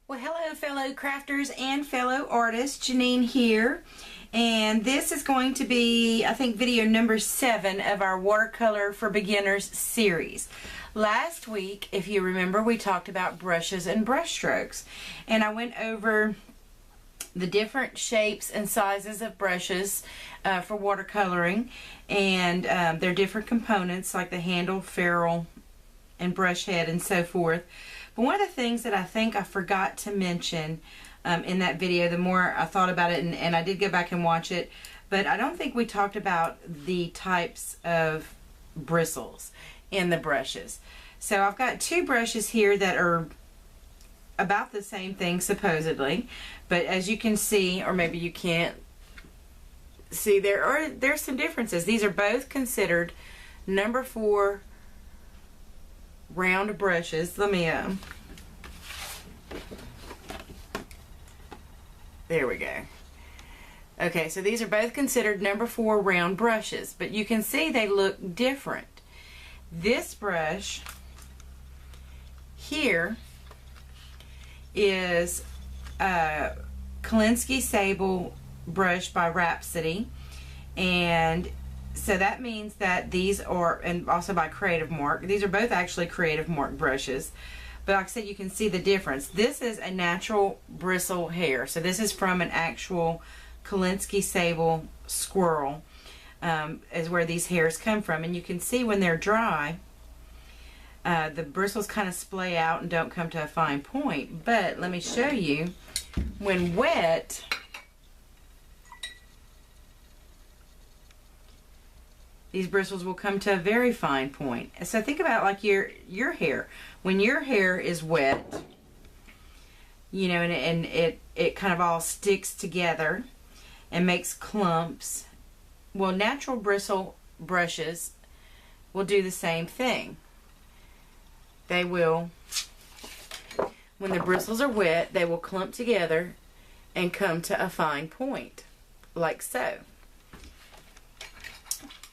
Well, hello fellow crafters and fellow artists, Janine here, and this is going to be, I think, video number 7 of our Watercolor for Beginners series. Last week, if you remember, we talked about brushes and brush strokes, and I went over the different shapes and sizes of brushes for watercoloring, and their different components like the handle, ferrule, and brush head and so forth. But one of the things that I think I forgot to mention in that video, the more I thought about it, and I did go back and watch it, but I don't think we talked about the types of bristles in the brushes. So I've got 2 brushes here that are about the same thing supposedly, but as you can see, or maybe you can't see, there's some differences. These are both considered number 4 round brushes. Let me there we go. Okay, so these are both considered number 4 round brushes, but you can see they look different. This brush here is a Kolinsky Sable brush by Rhapsody, and so that means that these are, and also by Creative Mark, these are both actually Creative Mark brushes, but like I said, you can see the difference. This is a natural bristle hair, so this is from an actual Kolinsky Sable squirrel, is where these hairs come from, and you can see when they're dry, the bristles kind of splay out and don't come to a fine point. But let me show you, when wet, these bristles will come to a very fine point. So think about like your hair. When your hair is wet, you know, and it kind of all sticks together and makes clumps. Well, natural bristle brushes will do the same thing. They will, when the bristles are wet, they will clump together and come to a fine point, like so.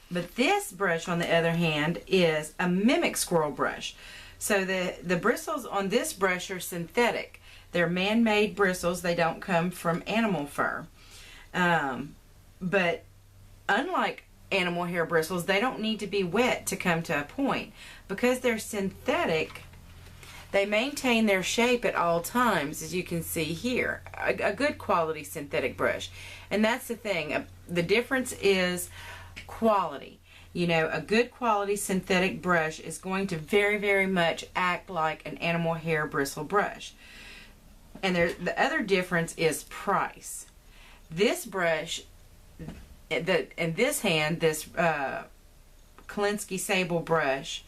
But this brush, on the other hand, is a mimic squirrel brush. So the bristles on this brush are synthetic. They're man-made bristles. They don't come from animal fur. But unlike animal hair bristles, they don't need to be wet to come to a point. Because they're synthetic, they maintain their shape at all times, as you can see here. A good quality synthetic brush. And that's the thing. The difference is quality. You know, a good quality synthetic brush is going to very, very much act like an animal hair bristle brush. And the other difference is price. This brush, in this hand, this Kolinsky Sable brush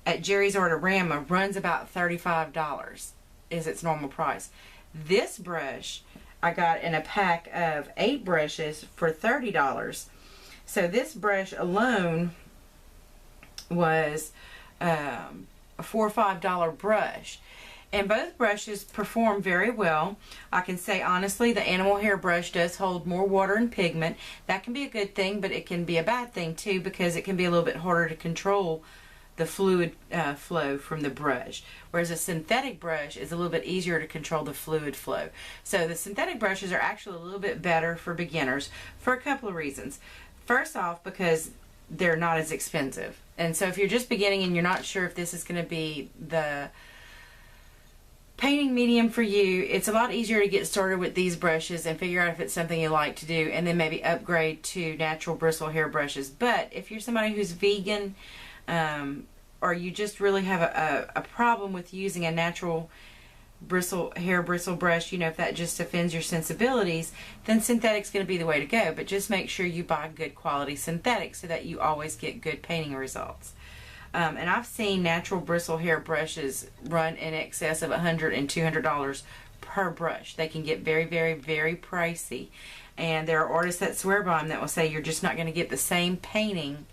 at Jerry's Artorama runs about $35 is its normal price. This brush I got in a pack of 8 brushes for $30. So this brush alone was a $4 or $5 brush. And both brushes perform very well. I can say honestly, the animal hair brush does hold more water and pigment. That can be a good thing, but it can be a bad thing too, because it can be a little bit harder to control the fluid flow from the brush. Whereas a synthetic brush is a little bit easier to control the fluid flow. So the synthetic brushes are actually a little bit better for beginners for a couple of reasons. First off, because they're not as expensive. And so if you're just beginning and you're not sure if this is going to be the painting medium for you, it's a lot easier to get started with these brushes and figure out if it's something you like to do, and then maybe upgrade to natural bristle hair brushes. But if you're somebody who's vegan, or you just really have a problem with using a natural hair bristle brush, you know, if that just offends your sensibilities, then synthetic's going to be the way to go. But just make sure you buy good quality synthetic so that you always get good painting results. And I've seen natural bristle hair brushes run in excess of $100 and $200 per brush. They can get very, very, very pricey. And there are artists that swear by them that will say you're just not going to get the same painting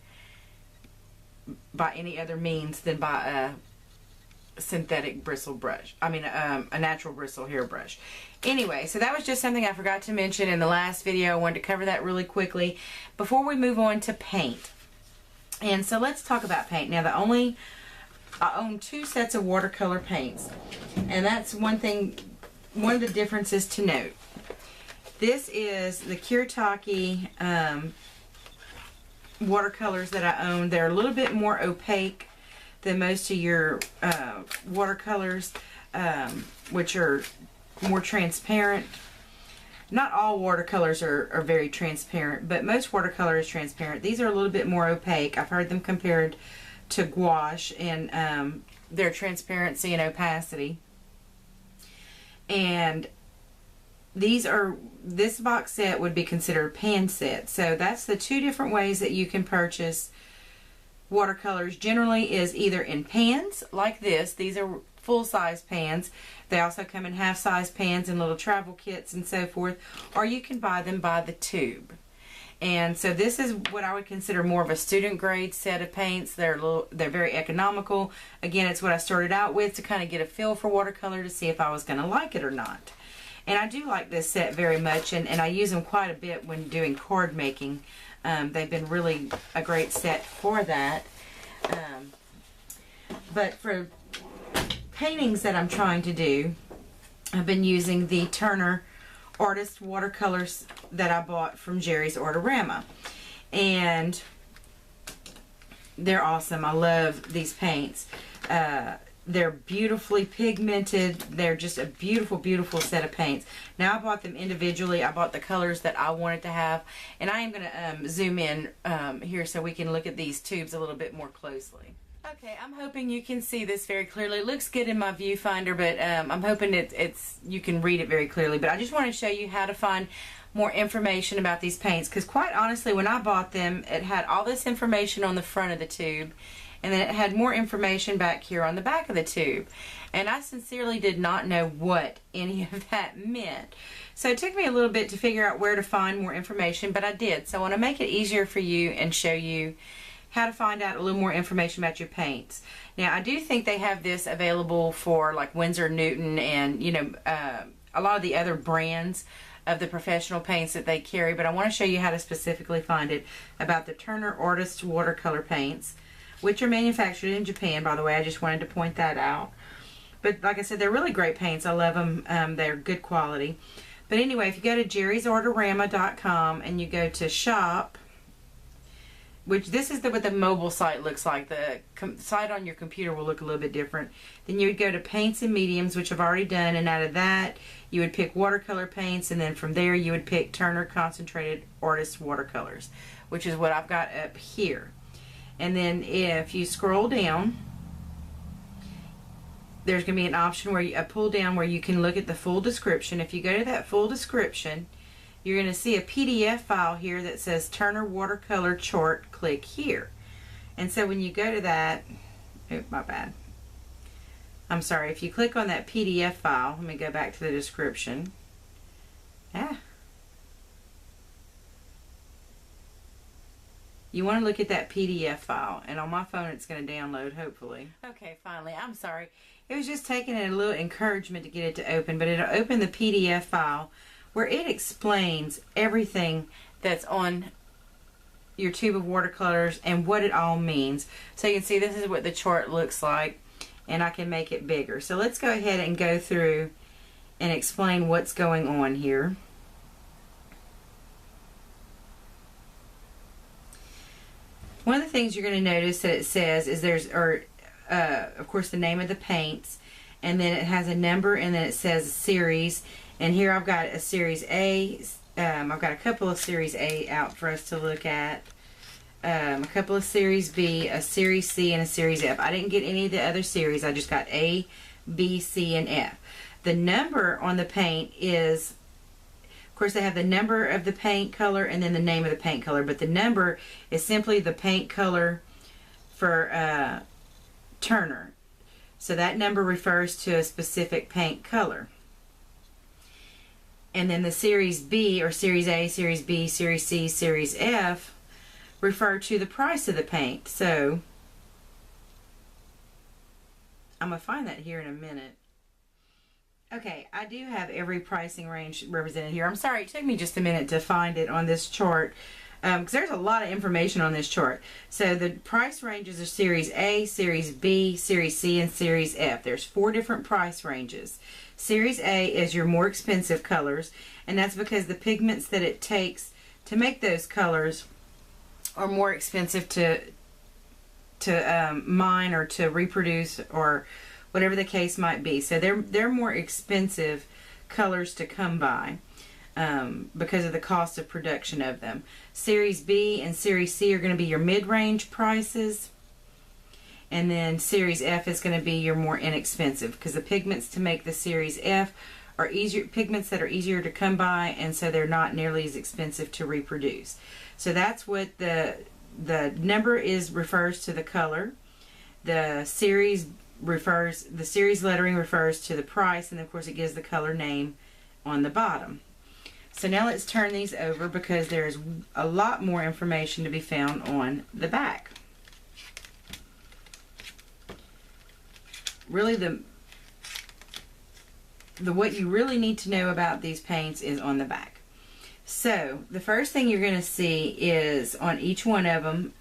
by any other means than by a synthetic bristle brush. I mean, a natural bristle hair brush. Anyway, so that was just something I forgot to mention in the last video. I wanted to cover that really quickly before we move on to paint. And so let's talk about paint. Now, I own 2 sets of watercolor paints, and that's one thing one of the differences to note. This is the Kiritaki watercolors that I own. They're a little bit more opaque than most of your watercolors, which are more transparent. Not all watercolors are very transparent, but most watercolor is transparent. These are a little bit more opaque. I've heard them compared to gouache in their transparency and opacity. And this box set would be considered a pan set. So that's the two different ways that you can purchase watercolors. Generally is either in pans like this. These are full-size pans. They also come in half-size pans and little travel kits and so forth. Or you can buy them by the tube. And so this is what I would consider more of a student grade set of paints. They're very economical. Again, it's what I started out with to kind of get a feel for watercolor to see if I was going to like it or not. And I do like this set very much, and I use them quite a bit when doing card making. They've been really a great set for that. But for paintings that I'm trying to do, I've been using the Turner Artist watercolors that I bought from Jerry's Artorama. And they're awesome. I love these paints. They're beautifully pigmented. They're just a beautiful, beautiful set of paints. Now I bought them individually. I bought the colors that I wanted to have. And I am going to zoom in here so we can look at these tubes a little bit more closely. Okay, I'm hoping you can see this very clearly. It looks good in my viewfinder, but I'm hoping you can read it very clearly. But I just want to show you how to find more information about these paints, because quite honestly, when I bought them, it had all this information on the front of the tube, and then it had more information back here on the back of the tube. And I sincerely did not know what any of that meant. So it took me a little bit to figure out where to find more information, but I did. So I want to make it easier for you and show you how to find out a little more information about your paints. Now, I do think they have this available for like Winsor Newton and, you know, a lot of the other brands of the professional paints that they carry, but I want to show you how to specifically find it about the Turner Artist watercolor paints, which are manufactured in Japan, by the way. I just wanted to point that out. But like I said, they're really great paints. I love them. They're good quality. But anyway, if you go to jerrysartorama.com and you go to shop, which this is what the mobile site looks like. The site on your computer will look a little bit different. Then you would go to paints and mediums, which I've already done, and out of that you would pick watercolor paints, and then from there you would pick Turner Concentrated Artist Watercolors, which is what I've got up here. And then if you scroll down, there's going to be an option where a pull down where you can look at the full description. If you go to that full description, you're going to see a PDF file here that says Turner Watercolor Chart. Click here. And so when you go to that, oh, my bad. I'm sorry, if you click on that PDF file, let me go back to the description. You want to look at that PDF file, and on my phone it's going to download, hopefully. Okay, finally, I'm sorry. It was just taking a little encouragement to get it to open, but it'll open the PDF file where it explains everything that's on your tube of watercolors and what it all means. So you can see this is what the chart looks like, and I can make it bigger. So let's go ahead and go through and explain what's going on here. One of the things you're going to notice that it says is of course, the name of the paints, and then it has a number, and then it says series. And here I've got a Series A. I've got a couple of Series A out for us to look at. A couple of Series B, a Series C, and a Series F. I didn't get any of the other series. I just got A, B, C, and F. The number on the paint is, of course, they have the number of the paint color and then the name of the paint color. But the number is simply the paint color for Turner. So that number refers to a specific paint color. And then the Series B, or Series A, Series B, Series C, Series F refer to the price of the paint. So I'm going to find that here in a minute. Okay, I do have every pricing range represented here. I'm sorry, it took me just a minute to find it on this chart. because there's a lot of information on this chart. So the price ranges are Series A, Series B, Series C, and Series F. There's 4 different price ranges. Series A is your more expensive colors, and that's because the pigments that it takes to make those colors are more expensive to mine or to reproduce, or whatever the case might be. So they're more expensive colors to come by because of the cost of production of them. Series B and Series C are going to be your mid-range prices, and then Series F is going to be your more inexpensive, because the pigments to make the Series F are pigments that are easier to come by, and so they're not nearly as expensive to reproduce. So that's what the number refers to the color. The series lettering refers to the price, and of course it gives the color name on the bottom. So now let's turn these over, because there's a lot more information to be found on the back. Really, what you really need to know about these paints is on the back. So the first thing you're going to see is on each one of them,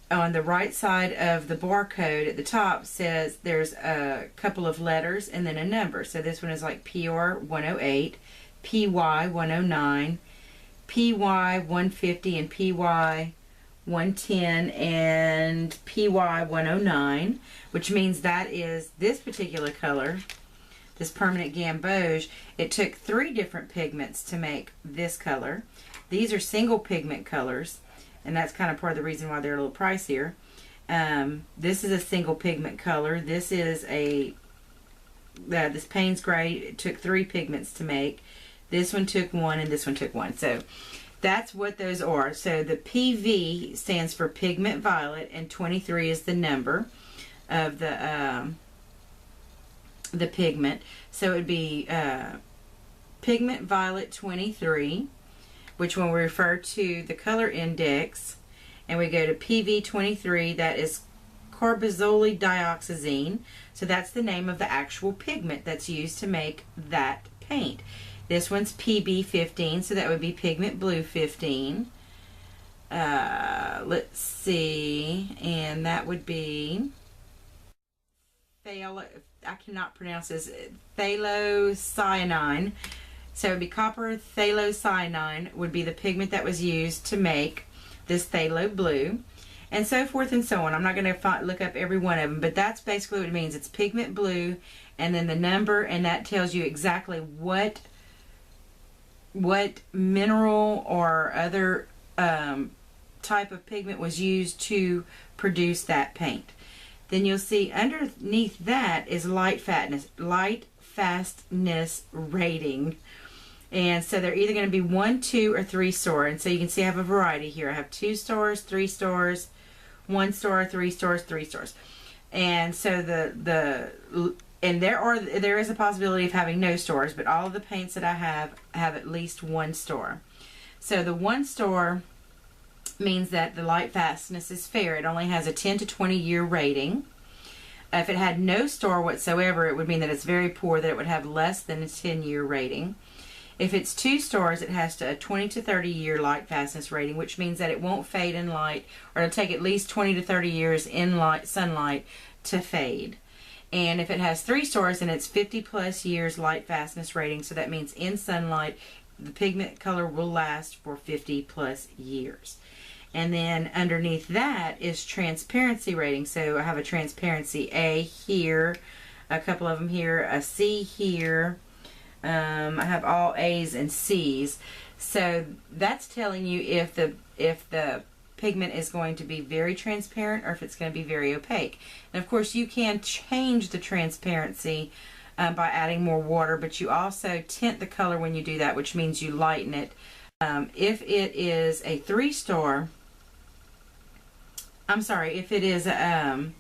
on the right side of the barcode at the top, says there's a couple of letters and then a number. So this one is like PR 108, PY 109, PY 150, and PY 110, and PY 109, which means that is this particular color, this permanent gamboge. It took 3 different pigments to make this color. These are single pigment colors, and that's kind of part of the reason why they're a little pricier. This is a single pigment color. This is this Payne's Gray. It took 3 pigments to make. This one took 1, and this one took 1. So that's what those are. So the PV stands for pigment violet, and 23 is the number of the pigment. So it would be pigment violet 23, which when we refer to the color index, and we go to PV 23, that is carbazole dioxazine. So that's the name of the actual pigment that's used to make that paint. This one's PB 15, so that would be pigment blue 15. Let's see, and that would be I cannot pronounce this, phthalocyanine. So it would be copper phthalocyanine would be the pigment that was used to make this phthalo blue, and so forth and so on. I'm not going to look up every one of them, but that's basically what it means. It's pigment blue, and then the number, and that tells you exactly what mineral or other type of pigment was used to produce that paint. Then you'll see underneath that is light fastness rating. And so they're either going to be 1, 2, or 3 star. And so you can see I have a variety here. I have 2 stars, 3 stars, 1 star, 3 stars, 3 stars. And so there is a possibility of having no stars, but all of the paints that I have at least 1 star. So the 1 star means that the light fastness is fair. It only has a 10 to 20 year rating. If it had no star whatsoever, it would mean that it's very poor, that it would have less than a 10-year rating. If it's 2 stars, it has a 20 to 30 year light fastness rating, which means that it won't fade in light, or it'll take at least 20 to 30 years in sunlight to fade. And if it has 3 stars, then it's 50 plus years light fastness rating, so that means in sunlight the pigment color will last for 50 plus years. And then underneath that is transparency rating. So I have a transparency A here, a couple of them here, a C here. I have all A's and C's. So that's telling you if the pigment is going to be very transparent or if it's going to be very opaque. And of course you can change the transparency by adding more water, but you also tint the color when you do that, which means you lighten it. If it is a 3 star, if it is an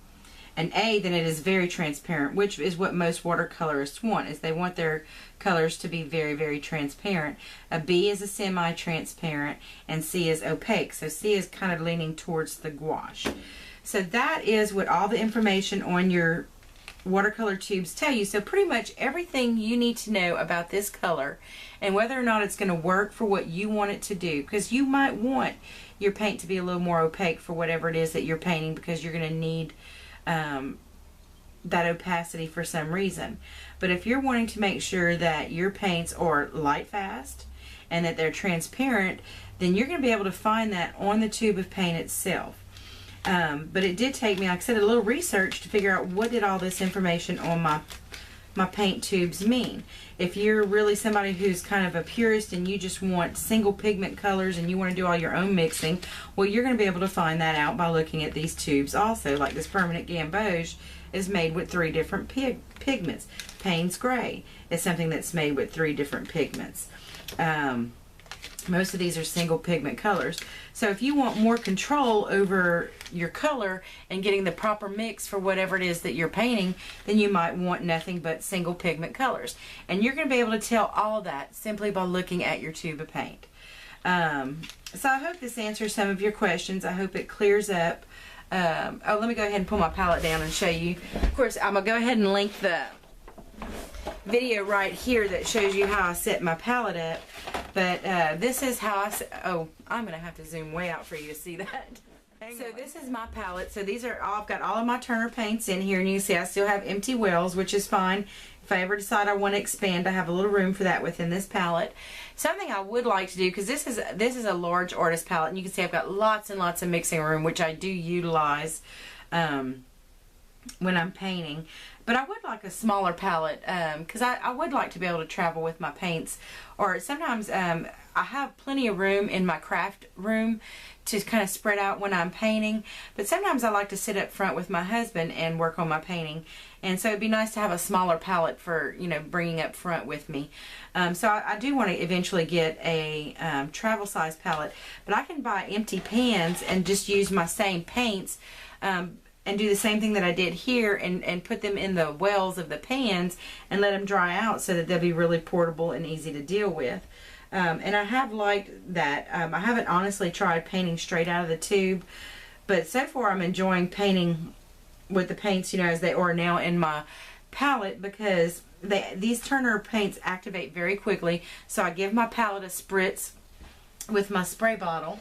A, then it is very transparent, which is what most watercolorists want, is they want their colors to be very, very transparent. A B is a semi-transparent, and C is opaque. So C is kind of leaning towards the gouache. So that is what all the information on your watercolor tubes tell you. So pretty much everything you need to know about this color and whether or not it's going to work for what you want it to do, because you might want your paint to be a little more opaque for whatever it is that you're painting, because you're going to need that opacity for some reason. But if you're wanting to make sure that your paints are light fast and that they're transparent, then you're going to be able to find that on the tube of paint itself. But it did take me, like I said, a little research to figure out what did all this information on my paint tubes mean. If you're really somebody who's kind of a purist and you just want single pigment colors and you want to do all your own mixing, well, you're going to be able to find that out by looking at these tubes also. Like this permanent gamboge is made with 3 different pigments. Payne's Gray is something that's made with 3 different pigments. Most of these are single pigment colors. So if you want more control over your color and getting the proper mix for whatever it is that you're painting, then you might want nothing but single pigment colors. And you're going to be able to tell all that simply by looking at your tube of paint. So I hope this answers some of your questions. I hope it clears up. Oh, let me go ahead and pull my palette down and show you. Of course, I'm going to go ahead and link the video right here that shows you how I set my palette up. But this is how I set. Oh, I'm going to have to zoom way out for you to see that. So this is my palette. So these are all, I've got all of my Turner paints in here, and you can see I still have empty wells, which is fine. If I ever decide I want to expand, I have a little room for that within this palette. Something I would like to do, because this is a large artist palette, and you can see I've got lots and lots of mixing room, which I do utilize when I'm painting. But I would like a smaller palette, because I would like to be able to travel with my paints. Or sometimes I have plenty of room in my craft room to kind of spread out when I'm painting. But sometimes I like to sit up front with my husband and work on my painting. And so it'd be nice to have a smaller palette for, you know, bringing up front with me. So I do want to eventually get a travel size palette. But I can buy empty pans and just use my same paints and do the same thing that I did here and put them in the wells of the pans and let them dry out so that they'll be really portable and easy to deal with. And I have liked that. I haven't honestly tried painting straight out of the tube, but so far I'm enjoying painting with the paints, you know, as they are now in my palette, because these Turner paints activate very quickly. So I give my palette a spritz with my spray bottle.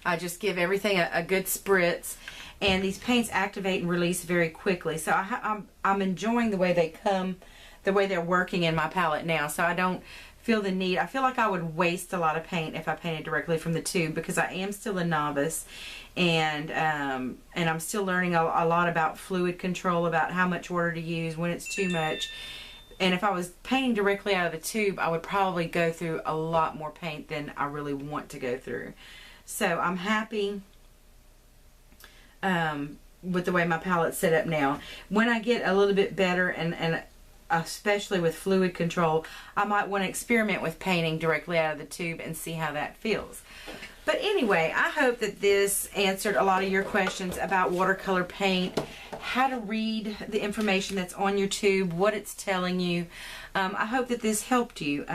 I just give everything a good spritz, and these paints activate and release very quickly. So I'm enjoying the way they come, the way they're working in my palette now. So I don't feel the need. I feel like I would waste a lot of paint if I painted directly from the tube, because I am still a novice, and I'm still learning a lot about fluid control, about how much water to use, when it's too much. And if I was painting directly out of the tube, I would probably go through a lot more paint than I really want to go through. So I'm happy with the way my palette's set up now. When I get a little bit better, and especially with fluid control, I might want to experiment with painting directly out of the tube and see how that feels. But anyway, I hope that this answered a lot of your questions about watercolor paint, how to read the information that's on your tube, what it's telling you. I hope that this helped you.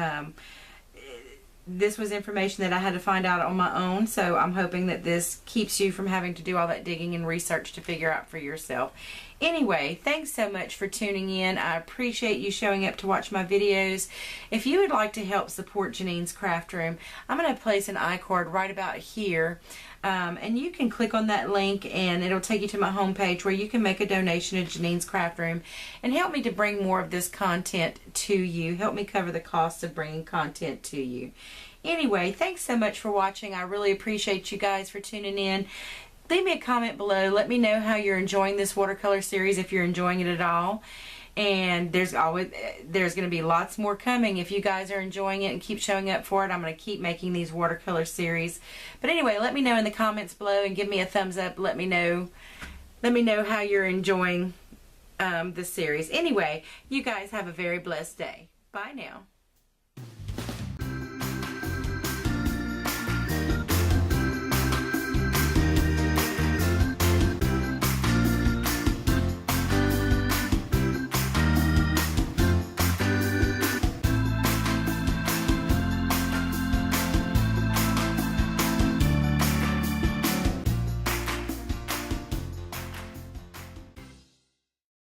This was information that I had to find out on my own, so I'm hoping that this keeps you from having to do all that digging and research to figure out for yourself. Anyway, thanks so much for tuning in. I appreciate you showing up to watch my videos. If you would like to help support Janine's Craft Room, I'm going to place an iCard right about here. And you can click on that link and it'll take you to my homepage where you can make a donation to Janine's Craft Room and help me to bring more of this content to you. Help me cover the cost of bringing content to you. Anyway, thanks so much for watching. I really appreciate you guys for tuning in. Leave me a comment below. Let me know how you're enjoying this watercolor series, if you're enjoying it at all. And there's going to be lots more coming. If you guys are enjoying it and keep showing up for it, I'm going to keep making these watercolor series. But anyway, let me know in the comments below and give me a thumbs up. Let me know how you're enjoying this series. Anyway, you guys have a very blessed day. Bye now.